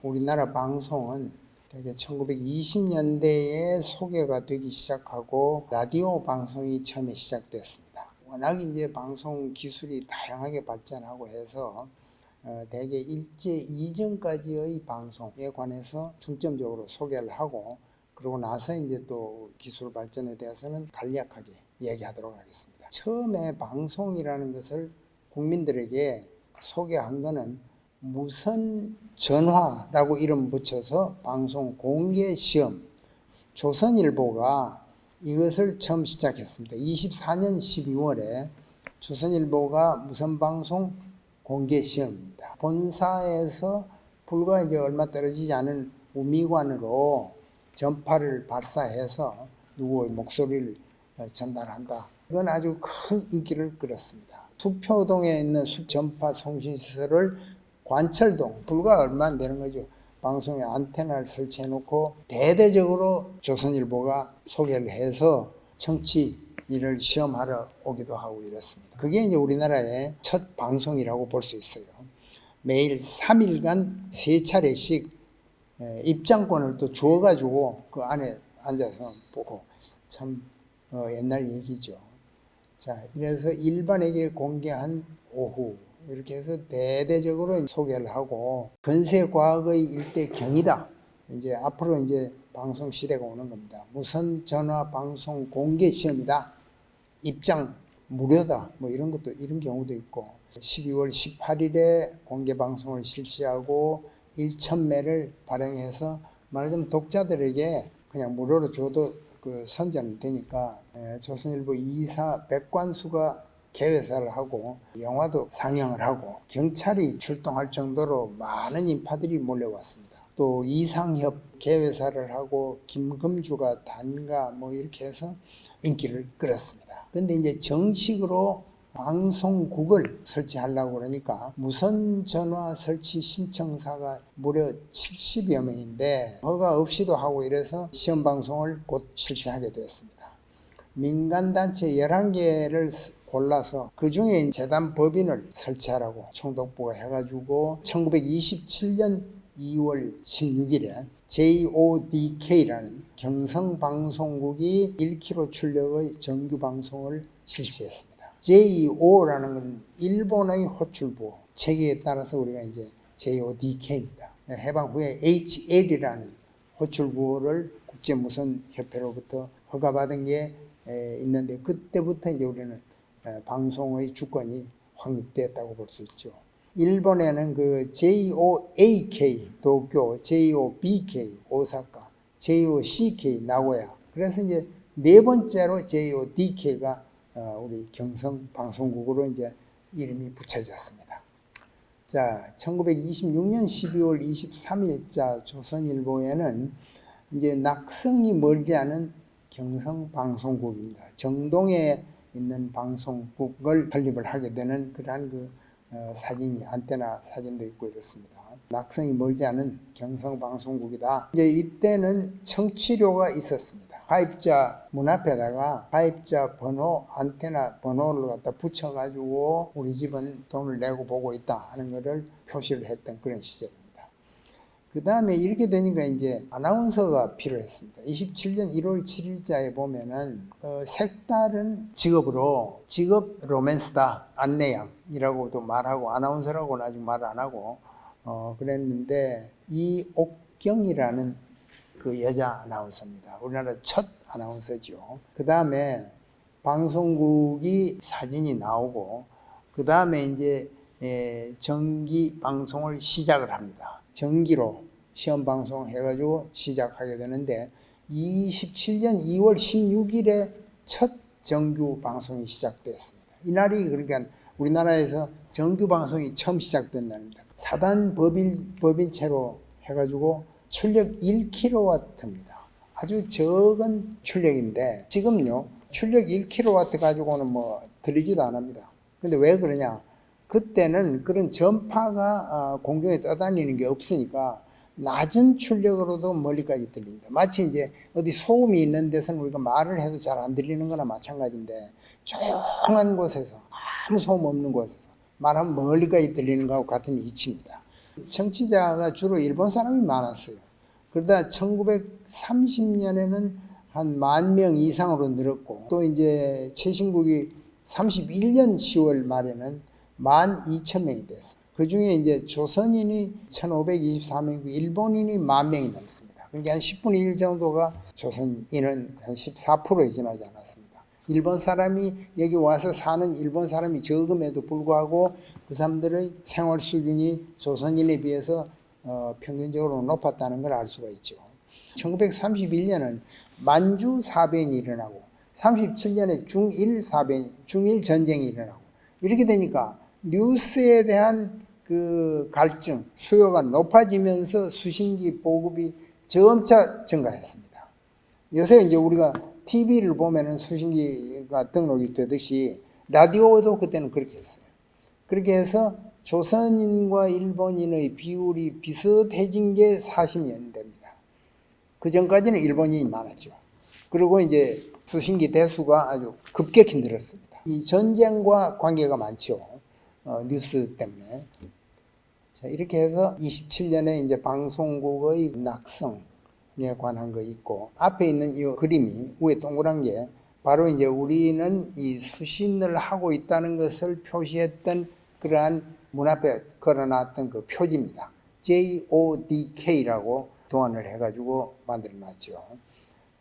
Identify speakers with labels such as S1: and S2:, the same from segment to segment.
S1: 우리나라 방송은 대개 1920년대에 소개가 되기 시작하고 라디오 방송이 처음에 시작됐습니다. 워낙 이제 방송 기술이 다양하게 발전하고 해서 대개 일제 이전까지의 방송에 관해서 중점적으로 소개를 하고, 그러고 나서 이제 또 기술 발전에 대해서는 간략하게 얘기하도록 하겠습니다. 처음에 방송이라는 것을 국민들에게 소개한 것은 무선 전화라고 이름 붙여서 방송 공개 시험, 조선일보가 이것을 처음 시작했습니다. 24년 12월에 조선일보가 무선방송 공개 시험입니다. 본사에서 불과 이제 얼마 떨어지지 않은 우미관으로 전파를 발사해서 누구의 목소리를 전달한다. 이건 아주 큰 인기를 끌었습니다. 수표동에 있는 전파 송신시설을 관철동, 불과 얼마 안 되는 거죠. 방송에 안테나를 설치해 놓고 대대적으로 조선일보가 소개를 해서 청취를 시험하러 오기도 하고 이랬습니다. 그게 이제 우리나라의 첫 방송이라고 볼 수 있어요. 매일 3일간 3차례씩 입장권을 또 주어가지고 그 안에 앉아서 보고, 참 옛날 얘기죠. 자, 이래서 일반에게 공개한 오후, 이렇게 해서 대대적으로 소개를 하고, 근세과학의 일대 경이다. 이제 앞으로 이제 방송 시대가 오는 겁니다. 무선 전화 방송 공개 시험이다. 입장 무료다. 뭐 이런 것도, 이런 경우도 있고, 12월 18일에 공개 방송을 실시하고 1,000매를 발행해서 말하자면 독자들에게 그냥 무료로 줘도 그 선전이 되니까 조선일보 이사 백관수가 개회사를 하고 영화도 상영을 하고 경찰이 출동할 정도로 많은 인파들이 몰려왔습니다. 또 이상협 개회사를 하고 김금주가 단가 뭐 이렇게 해서 인기를 끌었습니다. 그런데 이제 정식으로 방송국을 설치하려고 그러니까 무선 전화 설치 신청사가 무려 70여 명인데 허가 없이도 하고 이래서 시험 방송을 곧 실시하게 되었습니다. 민간단체 11개를 골라서 그 중에 재단 법인을 설치하라고 총독부가 해가지고 1927년 2월 16일에 JODK라는 경성방송국이 1km 출력의 정규방송을 실시했습니다. JO라는 건 일본의 호출부, 체계에 따라서 우리가 이제 JODK입니다. 해방 후에 HL이라는 호출부를 국제무선협회로부터 허가받은 게 있는데, 그때부터 이제 우리는 방송의 주권이 확립되었다고 볼 수 있죠. 일본에는 그 JOAK 도쿄, JOBK 오사카, JOCK 나고야, 그래서 이제 네 번째로 JODK가 우리 경성 방송국으로 이제 이름이 붙여졌습니다. 자, 1926년 12월 23일자 조선일보에는 이제 낙성이 멀지 않은 경성 방송국입니다. 정동에 있는 방송국을 설립을 하게 되는 그러한 그 사진이, 안테나 사진도 있고 이렇습니다. 낙성이 멀지 않은 경성 방송국이다. 이제 이때는 청취료가 있었습니다. 가입자 문 앞에다가 가입자 번호, 안테나 번호를 갖다 붙여가지고 우리 집은 돈을 내고 보고 있다 하는 것을 표시를 했던 그런 시절입니다. 그 다음에 이렇게 되니까 이제 아나운서가 필요했습니다. 27년 1월 7일자에 보면은 색다른 직업으로, 직업 로맨스다, 안내양이라고도 말하고 아나운서라고는 아직 말 안 하고 그랬는데, 이옥경이라는 그 여자 아나운서입니다. 우리나라 첫 아나운서죠. 그 다음에 방송국이 사진이 나오고, 그 다음에 이제 정기 방송을 시작을 합니다. 정기로 시험 방송 해가지고 시작하게 되는데, 27년 2월 16일에 첫 정규 방송이 시작되었습니다. 이날이 그러니까 우리나라에서 정규 방송이 처음 시작된 날입니다. 4단 법인체로 해가지고 출력 1kW입니다. 아주 적은 출력인데, 지금요 출력 1kW 가지고는 뭐 들리지도 않습니다. 근데 왜 그러냐? 그때는 그런 전파가 공중에 떠다니는 게 없으니까 낮은 출력으로도 멀리까지 들립니다. 마치 이제 어디 소음이 있는 데서는 우리가 말을 해도 잘 안 들리는 거나 마찬가지인데, 조용한 곳에서, 아무 소음 없는 곳에서 말하면 멀리까지 들리는 거하고 같은 이치입니다. 청취자가 주로 일본 사람이 많았어요. 그러다 1930년에는 한 10,000명 이상으로 늘었고, 또 이제 최신국이 31년 10월 말에는 12,000명이 됐어요. 그 중에 이제 조선인이 1,524명이고 일본인이 10,000명이 넘습니다. 그러니까 한 10분의 1 정도가 조선인은 한 14%에 지나지 않았습니다. 일본 사람이 여기 와서 사는 일본 사람이 적음에도 불구하고 그 사람들의 생활 수준이 조선인에 비해서 평균적으로 높았다는 걸 알 수가 있죠. 1931년은 만주 사변이 일어나고 37년에 중일 전쟁이 일어나고 이렇게 되니까 뉴스에 대한 그 갈증, 수요가 높아지면서 수신기 보급이 점차 증가했습니다. 요새 이제 우리가 TV를 보면은 수신기가 등록이 되듯이 라디오도 그때는 그렇게 했어요. 그렇게 해서 조선인과 일본인의 비율이 비슷해진 게 40년 됩니다. 그 전까지는 일본인이 많았죠. 그리고 이제 수신기 대수가 아주 급격히 늘었습니다. 이 전쟁과 관계가 많죠. 뉴스 때문에. 자, 이렇게 해서 27년에 이제 방송국의 낙성에 관한 거 있고, 앞에 있는 이 그림이 위에 동그란 게 바로 이제 우리는 이 수신을 하고 있다는 것을 표시했던 그러한 문 앞에 걸어놨던 그 표지입니다. JODK라고 도안을 해가지고 만들어놨죠.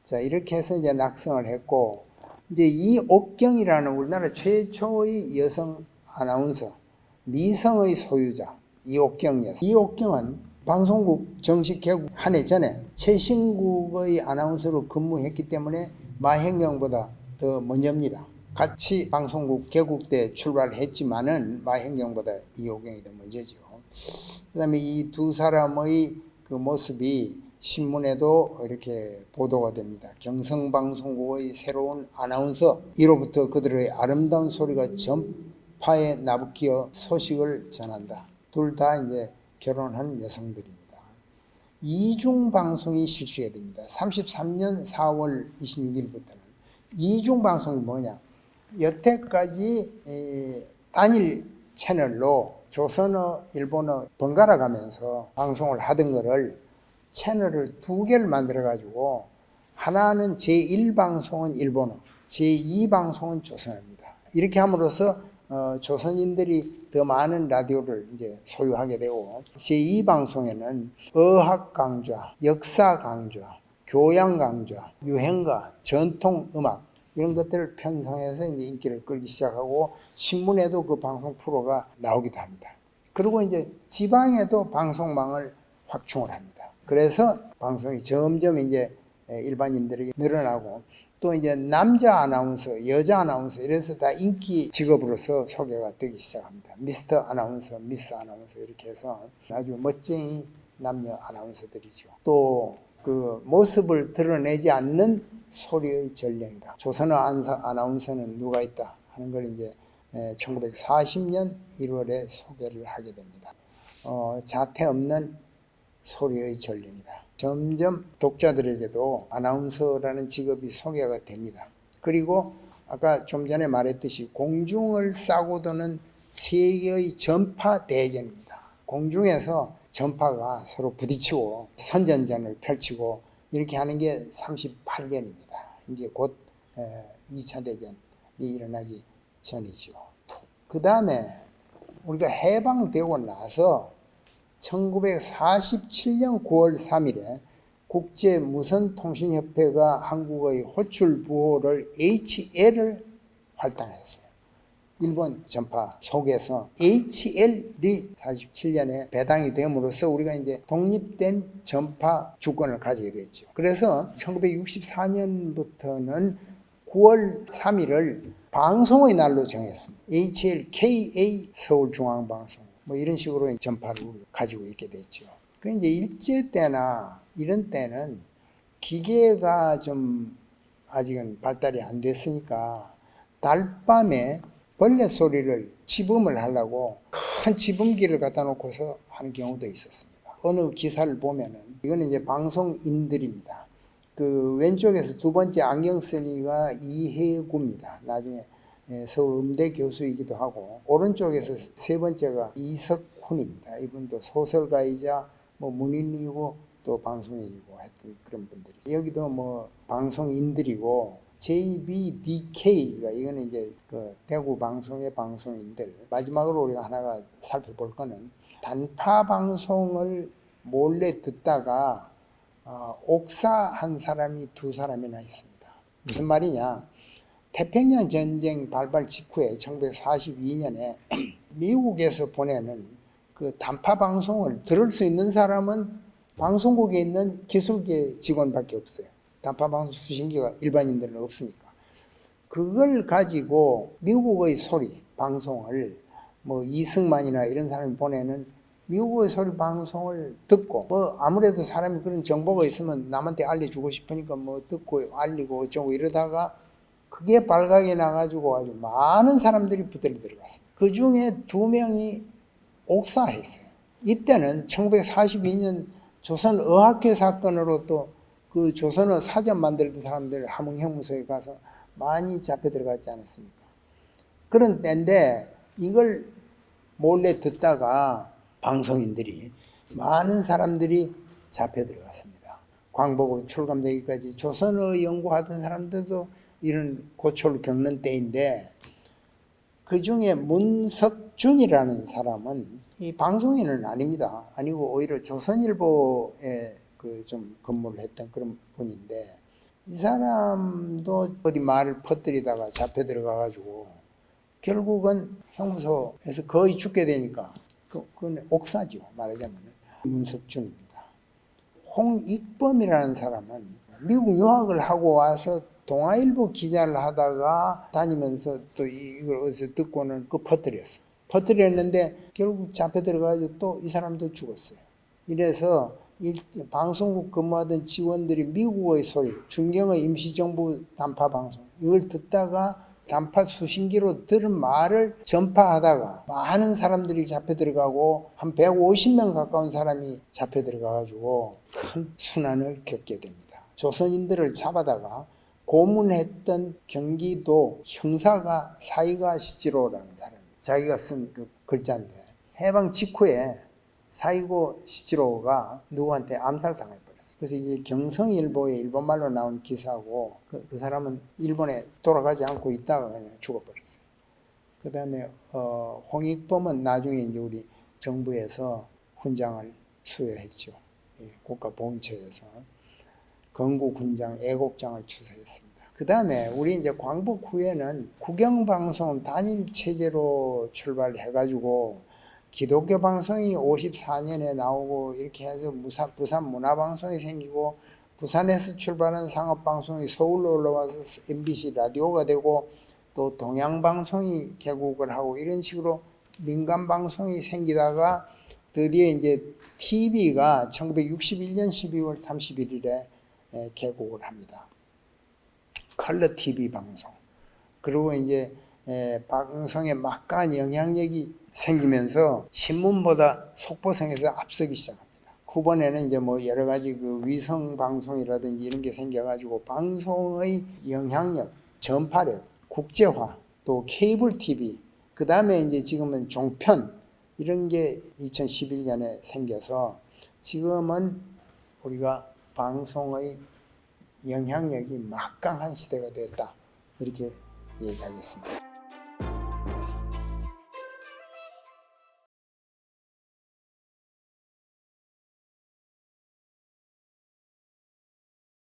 S1: 자, 이렇게 해서 이제 낙성을 했고, 이제 이옥경이라는 우리나라 최초의 여성 아나운서, 미성의 소유자, 이옥경 여성. 이옥경은 방송국 정식 개국 한 해 전에 최신국의 아나운서로 근무했기 때문에 마현경보다 더 먼저입니다. 같이 방송국 개국 때 출발했지만은 마현경보다 이옥경이 더 먼저죠. 그 다음에 이 두 사람의 그 모습이 신문에도 이렇게 보도가 됩니다. 경성방송국의 새로운 아나운서, 이로부터 그들의 아름다운 소리가 전파에 나부끼어 소식을 전한다. 둘 다 이제 결혼한 여성들입니다. 이중방송이 실시가 됩니다. 33년 4월 26일부터는. 이중방송이 뭐냐? 여태까지 단일 채널로 조선어, 일본어 번갈아 가면서 방송을 하던 거를 채널을 2개를 만들어 가지고 하나는 제1방송은 일본어, 제2방송은 조선어입니다. 이렇게 함으로써 조선인들이 더 많은 라디오를 이제 소유하게 되고, 제2방송에는 어학 강좌, 역사 강좌, 교양 강좌, 유행가, 전통 음악 이런 것들을 편성해서 이제 인기를 끌기 시작하고 신문에도 그 방송 프로가 나오기도 합니다. 그리고 이제 지방에도 방송망을 확충을 합니다. 그래서 방송이 점점 이제 일반인들에게 늘어나고, 또 이제 남자 아나운서, 여자 아나운서 이래서 다 인기 직업으로서 소개가 되기 시작합니다. 미스터 아나운서, 미스 아나운서 이렇게 해서 아주 멋쟁이 남녀 아나운서들이죠. 또 그 모습을 드러내지 않는 소리의 전령이다. 조선어 아나운서는 누가 있다 하는 걸 이제 1940년 1월에 소개를 하게 됩니다. 자태 없는 소리의 전령이다. 점점 독자들에게도 아나운서라는 직업이 소개가 됩니다. 그리고 아까 좀 전에 말했듯이 공중을 싸고 도는 세계의 전파 대전입니다. 공중에서 전파가 서로 부딪히고 선전전을 펼치고 이렇게 하는 게 38년입니다. 이제 곧 2차 대전이 일어나기 전이죠. 그 다음에 우리가 해방되고 나서 1947년 9월 3일에 국제무선통신협회가 한국의 호출 부호를 HL을 활동했어요. 일본 전파 속에서 HL이 47년에 배당이 됨으로써 우리가 이제 독립된 전파 주권을 가지게 됐죠. 그래서 1964년부터는 9월 3일을 방송의 날로 정했습니다. HLKA 서울중앙방송 뭐 이런 식으로 전파를 가지고 있게 됐죠. 그 이제 일제 때나 이런 때는 기계가 좀 아직은 발달이 안 됐으니까 달밤에 벌레 소리를 지붕을 하려고 큰 지붕기를 갖다 놓고서 하는 경우도 있었습니다. 어느 기사를 보면은 이거는 이제 방송인들입니다. 그 왼쪽에서 두 번째 안경 쓴 이가 이해구입니다. 나중에 서울 음대 교수이기도 하고, 오른쪽에서 세 번째가 이석구 훈입니다. 이분도 소설가이자 뭐 문인이고 또 방송인이고 하여튼 그런 분들이. 여기도 뭐 방송인들이고 JBDK가 이거는 이제 그 대구 방송의 방송인들. 마지막으로 우리가 하나가 살펴볼 거는 단파 방송을 몰래 듣다가 옥사한 사람이 2사람이나 있습니다. 무슨 말이냐? 태평양 전쟁 발발 직후에 1942년에 미국에서 보내는 그 단파 방송을 들을 수 있는 사람은 방송국에 있는 기술계 직원밖에 없어요. 단파 방송 수신기가 일반인들은 없으니까. 그걸 가지고 미국의 소리 방송을 뭐 이승만이나 이런 사람이 보내는 미국의 소리 방송을 듣고 뭐 아무래도 사람이 그런 정보가 있으면 남한테 알려주고 싶으니까 뭐 듣고 알리고 어쩌고 이러다가 그게 발각이 나가지고 아주 많은 사람들이 붙들려 들어갔어요. 그 중에 2명이 옥사했어요. 이때는 1942년 조선어학회 사건으로 또 그 조선어 사전 만들던 사람들 함흥형무소에 가서 많이 잡혀 들어갔지 않았습니까? 그런 때인데 이걸 몰래 듣다가 방송인들이 많은 사람들이 잡혀 들어갔습니다. 광복으로 출감되기까지 조선어 연구하던 사람들도 이런 고초를 겪는 때인데 그 중에 문석준이라는 사람은 이 방송인은 아닙니다. 아니고 오히려 조선일보에 그 좀 근무를 했던 그런 분인데 이 사람도 어디 말을 퍼뜨리다가 잡혀 들어가가지고 결국은 형무소에서 거의 죽게 되니까 그건 옥사죠. 말하자면 문석준입니다. 홍익범이라는 사람은 미국 유학을 하고 와서 동아일보 기자를 하다가 다니면서 또 이걸 어디서 듣고는 그 퍼뜨렸는데 결국 잡혀 들어가지고 또 이 사람도 죽었어요. 이래서 방송국 근무하던 직원들이 미국의 소리, 중경의 임시정부 단파 방송 이걸 듣다가 단파 수신기로 들은 말을 전파하다가 많은 사람들이 잡혀 들어가고 한 150명 가까운 사람이 잡혀 들어가가지고 큰 순환을 겪게 됩니다. 조선인들을 잡아다가 고문했던 경기도 형사가 사이가 시지로라는 사람, 자기가 쓴 그 글자인데 해방 직후에 사이고 시지로가 누구한테 암살당해버렸어요. 그래서 이게 경성일보에 일본말로 나온 기사고 그 사람은 일본에 돌아가지 않고 있다가 그냥 죽어버렸어요. 그 다음에 홍익범은 나중에 이제 우리 정부에서 훈장을 수여했죠. 예, 국가보훈처에서 건국훈장, 애국장을 추서했습니다. 그 다음에 우리 이제 광복 후에는 국영방송 단일체제로 출발해가지고 기독교 방송이 54년에 나오고 이렇게 해서 부산 문화방송이 생기고 부산에서 출발한 상업방송이 서울로 올라와서 MBC 라디오가 되고 또 동양방송이 개국을 하고 이런 식으로 민간방송이 생기다가 드디어 이제 TV가 1961년 12월 31일에 개국을 합니다. 컬러 TV 방송. 그리고 이제 방송에 막강한 영향력이 생기면서 신문보다 속보성에서 앞서기 시작합니다. 후반에는 이제 뭐 여러 가지 그 위성 방송이라든지 이런 게 생겨가지고 방송의 영향력, 전파력, 국제화, 또 케이블 TV, 그 다음에 이제 지금은 종편 이런 게 2011년에 생겨서 지금은 우리가 방송의 영향력이 막강한 시대가 됐다 이렇게 얘기하겠습니다.